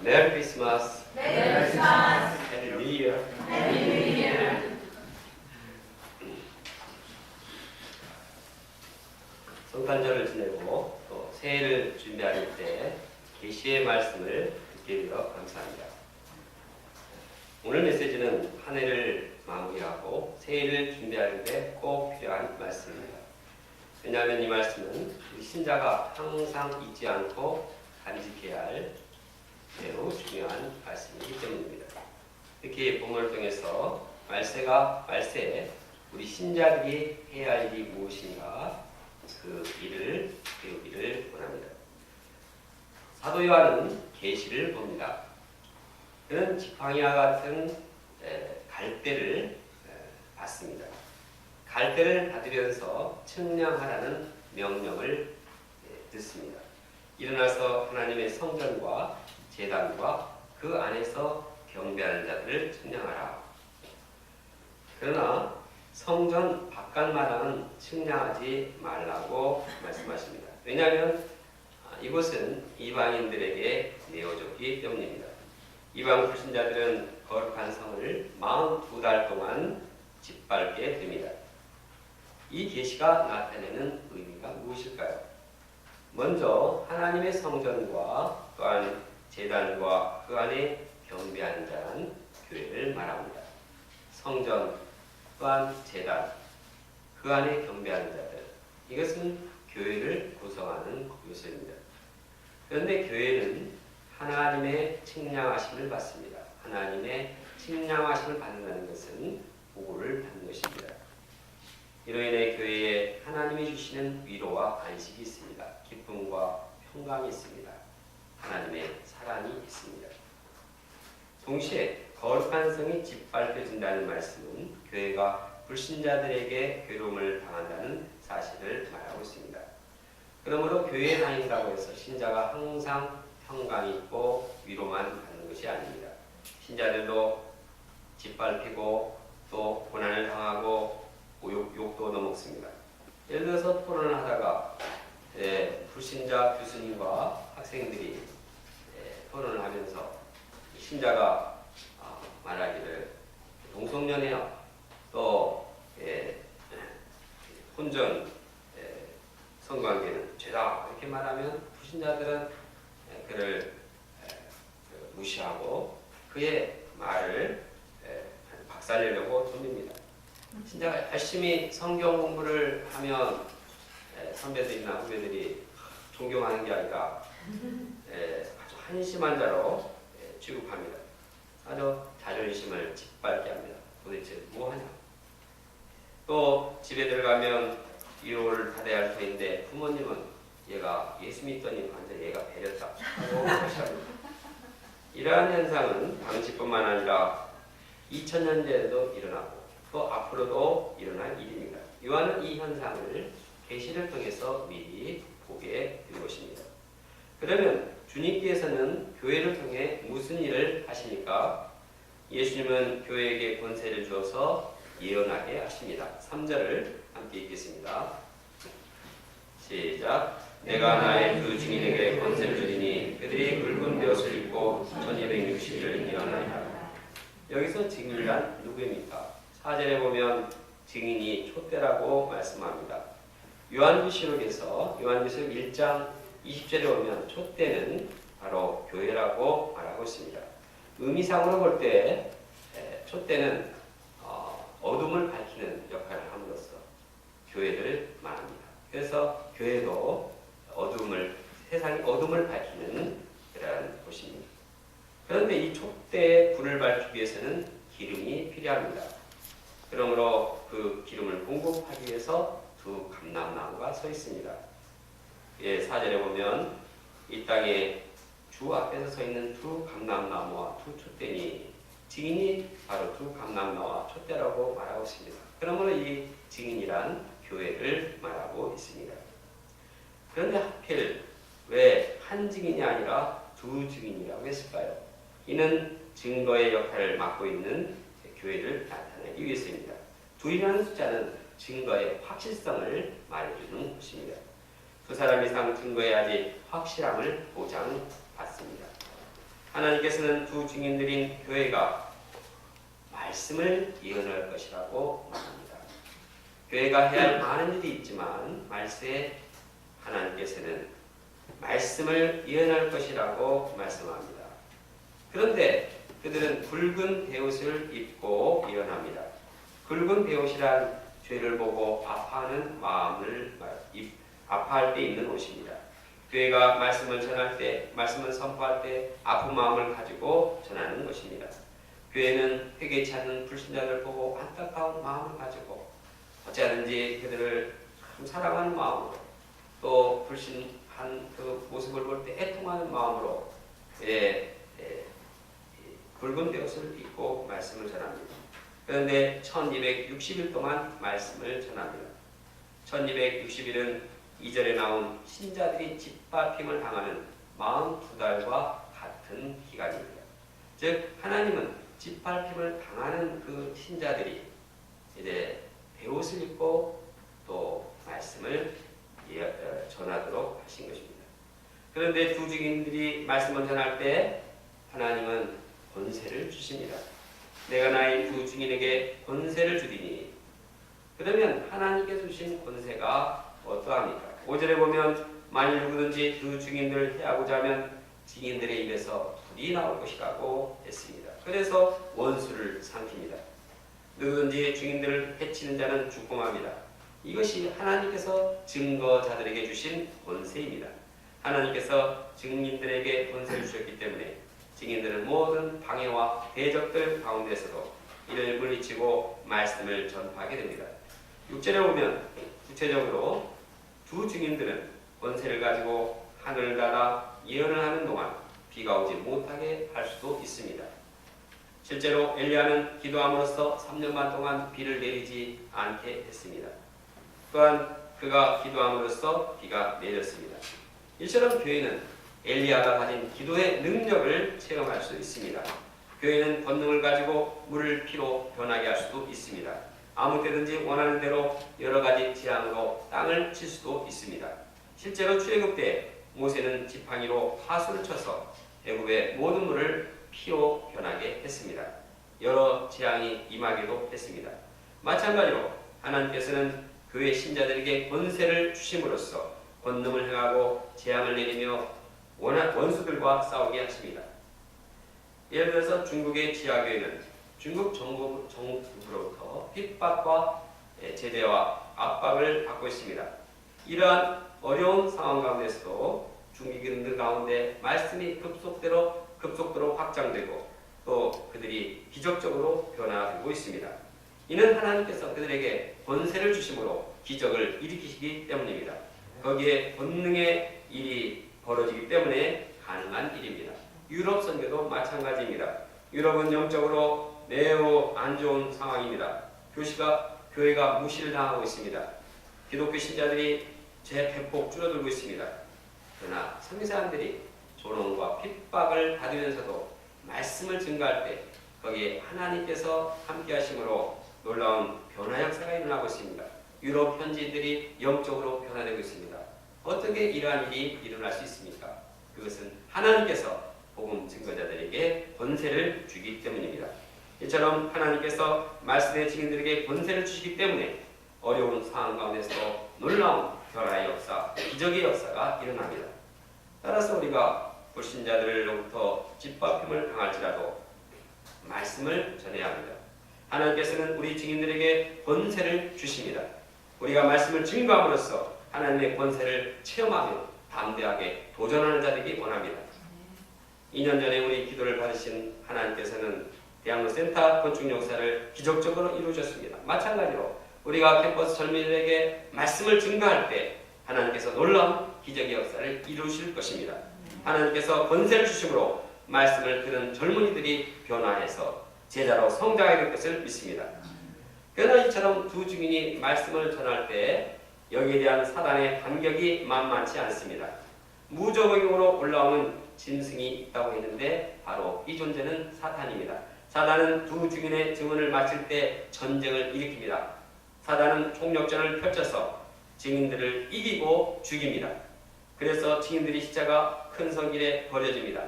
메리 크리스마스. 메리 크리스마스. 해피 뉴 이어. 해피 뉴 이어. 성탄절을 지내고 또 새해를 준비할 때 계시의 말씀을 듣게 되어 감사합니다. 오늘 메시지는 한 해를 마무리하고 새해를 준비하는 데 꼭 필요한 말씀입니다. 왜냐하면 이 말씀은 우리 신자가 항상 잊지 않고 간직해야 할 매우 중요한 말씀이기 때문입니다. 특히 본문을 통해서 말세에 우리 신자들이 해야 할 일이 무엇인가 그 일을 배우기를 원합니다. 사도 요한은 계시를 봅니다. 그는 지팡이와 같은 갈대를 받습니다. 갈대를 받으면서 측량하라는 명령을 듣습니다. 일어나서 하나님의 성전과 제단과 그 안에서 경배하는 자들을 측량하라. 그러나 성전 바깥마당은 측량하지 말라고 말씀하십니다. 왜냐하면 이곳은 이방인들에게 내어줬기 때문입니다. 이방 불신자들은 거룩한 성을 42달 동안 짓밟게 됩니다. 이 계시가 나타내는 의미가 무엇일까요? 먼저 하나님의 성전과 또한 제단과 그 안에 경배하는 자는 교회를 말합니다. 성전 또한 제단, 그 안에 경배하는 자들, 이것은 교회를 구성하는 요소입니다. 그런데 교회는 하나님의 측량하심을 받습니다. 하나님의 측량하심을 받는다는 것은 보고를 받는 것입니다. 이로 인해 교회에 하나님이 주시는 위로와 안식이 있습니다. 기쁨과 평강이 있습니다. 하나님의 사랑이 있습니다. 동시에 거룩한 성이 짓밟혀진다는 말씀은 교회가 불신자들에게 괴로움을 당한다는 사실을 말하고 있습니다. 그러므로 교회에 다닌다고 해서 신자가 항상 평강이 있고 위로만 받는 것이 아닙니다. 신자들도 짓밟히고 또 고난을 당하고 욕도 얻어먹습니다. 예를 들어서 토론을 하다가 불신자 교수님과 학생들이 토론을 하면서 신자가 말하기를 동성연애야 또 혼전 성관계는 죄다 이렇게 말하면 불신자들은 그를 무시하고 그의 말을 박살내려고 돌립니다. 신자가 열심히 성경 공부를 하면 선배들이나 후배들이 존경하는 게 아니라 아주 한심한 자로 취급합니다. 아주 자존심을 짓밟게 합니다. 도대체 뭐하냐? 또 집에 들어가면 위로를 받아야 할 터인데 부모님은 얘가 예수 믿더니 완전 얘가 배렸다 하고 무시합니다. 이러한 현상은 당시뿐만 아니라 2000년대에도 일어나고 또 앞으로도 일어날 일입니다. 요한은 이 현상을 계시를 통해서 미리 보게 된 것입니다. 그러면 주님께서는 교회를 통해 무슨 일을 하십니까? 예수님은 교회에게 권세를 주어서 예언하게 하십니다. 3절을 함께 읽겠습니다. 시작. 내가 나의 두 증인에게 권세를 주리니 그들이 굵은 벼슬을 입고 1260일을 예언하리라. 여기서 증인이란 누구입니까? 4절에 보면 증인이 촛대라고 말씀합니다. 요한계시록에서 요한계시록 1장 20절에 보면 촛대는 바로 교회라고 말하고 있습니다. 의미상으로 볼 때 촛대는 어둠을 밝히는 역할을 함으로써 교회를 말합니다. 그래서 교회도 세상의 어둠을 밝히는 그런 곳입니다. 그런데 이 촛대에 불을 밝히기 위해서는 기름이 필요합니다. 그러므로 그 기름을 공급하기 위해서 두 감람나무가 서 있습니다. 4절에 보면 이 땅에 주 앞에서 서 있는 두 감람나무와 두 촛대니 증인이 바로 두 감람나무와 촛대라고 말하고 있습니다. 그러므로 이 증인이란 교회를 말하고 있습니다. 그런데 하필 왜 한 증인이 아니라 두 증인이라고 했을까요? 이는 증거의 역할을 맡고 있는 교회를 나타내기 위해서입니다. 둘이라는 숫자는 증거의 확실성을 말해주는 것입니다. 두 사람 이상 증거해야지 확실함을 보장받습니다. 하나님께서는 두 증인들인 교회가 말씀을 예언할 것이라고 말합니다. 교회가 해야 할 많은 일이 있지만 말세에 하나님께서는 말씀을 예언할 것이라고 말씀합니다. 그런데 그들은 굵은 베옷을 입고 예언합니다. 굵은 베옷이란 죄를 보고 아파하는 마음을 아파할 때 입는 옷입니다. 교회가 말씀을 전할 때, 말씀을 선포할 때 아픈 마음을 가지고 전하는 것입니다. 교회는 회개치 않는 불신자를 보고 안타까운 마음을 가지고 어찌하든지 그들을 참 사랑하는 마음으로 또 불신한 그 모습을 볼 때 애통하는 마음으로 굵은 베옷을 입고 말씀을 전합니다. 그런데 1260일 동안 말씀을 전합니다. 1260일은 2절에 나온 신자들이 짓밟힘을 당하는 42달과 같은 기간입니다. 즉 하나님은 짓밟힘을 당하는 그 신자들이 이제 베옷을 입고 또 말씀을 전하도록 하신 것입니다. 그런데 두 증인들이 말씀을 전할 때 하나님은 권세를 주십니다. 내가 나의 두 증인에게 권세를 주리니, 그러면 하나님께서 주신 권세가 어떠합니까? 5절에 보면 만일 누구든지 두 증인들을 해하고자 하면 증인들의 입에서 불이 나올 것이라고 했습니다. 그래서 원수를 삼킵니다. 누구든지 증인들을 해치는 자는 죽음합니다. 이것이 하나님께서 증거자들에게 주신 권세입니다. 하나님께서 증인들에게 권세를 주셨기 때문에 증인들은 모든 방해와 대적들 가운데서도 이를 물리치고 말씀을 전파하게 됩니다. 6절에 보면 구체적으로 두 증인들은 권세를 가지고 하늘을 닫아 예언을 하는 동안 비가 오지 못하게 할 수도 있습니다. 실제로 엘리야는 기도함으로써 3년 반 동안 비를 내리지 않게 했습니다. 또한 그가 기도함으로써 비가 내렸습니다. 이처럼 교회는 엘리야가 가진 기도의 능력을 체험할 수 있습니다. 교회는 권능을 가지고 물을 피로 변하게 할 수도 있습니다. 아무 때든지 원하는 대로 여러 가지 재앙으로 땅을 칠 수도 있습니다. 실제로 출애굽 때 모세는 지팡이로 하수를 쳐서 애굽의 모든 물을 피로 변하게 했습니다. 여러 재앙이 임하기도 했습니다. 마찬가지로 하나님께서는 교회 신자들에게 권세를 주심으로써 권능을 행하고 재앙을 내리며 원수들과 싸우게 하십니다. 예를 들어서 중국의 지하교회는 중국 정부로부터 핍박과 제재와 압박을 받고 있습니다. 이러한 어려운 상황 가운데서도 중국인들 가운데 말씀이 급속도로 확장되고 또 그들이 기적적으로 변화되고 있습니다. 이는 하나님께서 그들에게 권세를 주심으로 기적을 일으키시기 때문입니다. 거기에 권능의 일이 벌어지기 때문에 가능한 일입니다. 유럽 선교도 마찬가지입니다. 유럽은 영적으로 매우 안 좋은 상황입니다. 교회가 무시를 당하고 있습니다. 기독교 신자들이 재배폭 줄어들고 있습니다. 그러나 선교사님들이 조롱과 핍박을 받으면서도 말씀을 증거할 때 거기에 하나님께서 함께 하심으로 놀라운 변화 역사가 일어나고 있습니다. 유럽 현지인들이 영적으로 변화되고 있습니다. 어떻게 이러한 일이 일어날 수 있습니까? 그것은 하나님께서 복음 증거자들에게 권세를 주기 때문입니다. 이처럼 하나님께서 말씀의 증인들에게 권세를 주시기 때문에 어려운 상황 가운데서 놀라운 변화의 역사, 기적의 역사가 일어납니다. 따라서 우리가 불신자들로부터 짓밟힘을 당할지라도 말씀을 전해야 합니다. 하나님께서는 우리 증인들에게 권세를 주십니다. 우리가 말씀을 증거함으로써 하나님의 권세를 체험하며 담대하게 도전하는 자들이기 원합니다. 2년 전에 우리 기도를 받으신 하나님께서는 대학로 센터 건축 역사를 기적적으로 이루셨습니다. 마찬가지로 우리가 캠퍼스 젊은이들에게 말씀을 증거할 때 하나님께서 놀라운 기적의 역사를 이루실 것입니다. 하나님께서 권세를 주심으로 말씀을 들은 젊은이들이 변화해서 제자로 성장하게 될 것을 믿습니다. 그러나 이처럼 두 증인이 말씀을 전할 때 여기에 대한 사단의 반격이 만만치 않습니다. 무적응으로 올라오는 짐승이 있다고 했는데 바로 이 존재는 사탄입니다. 사단은 두 증인의 증언을 마칠 때 전쟁을 일으킵니다. 사단은 총력전을 펼쳐서 증인들을 이기고 죽입니다. 그래서 증인들의 십자가 큰 성길에 버려집니다.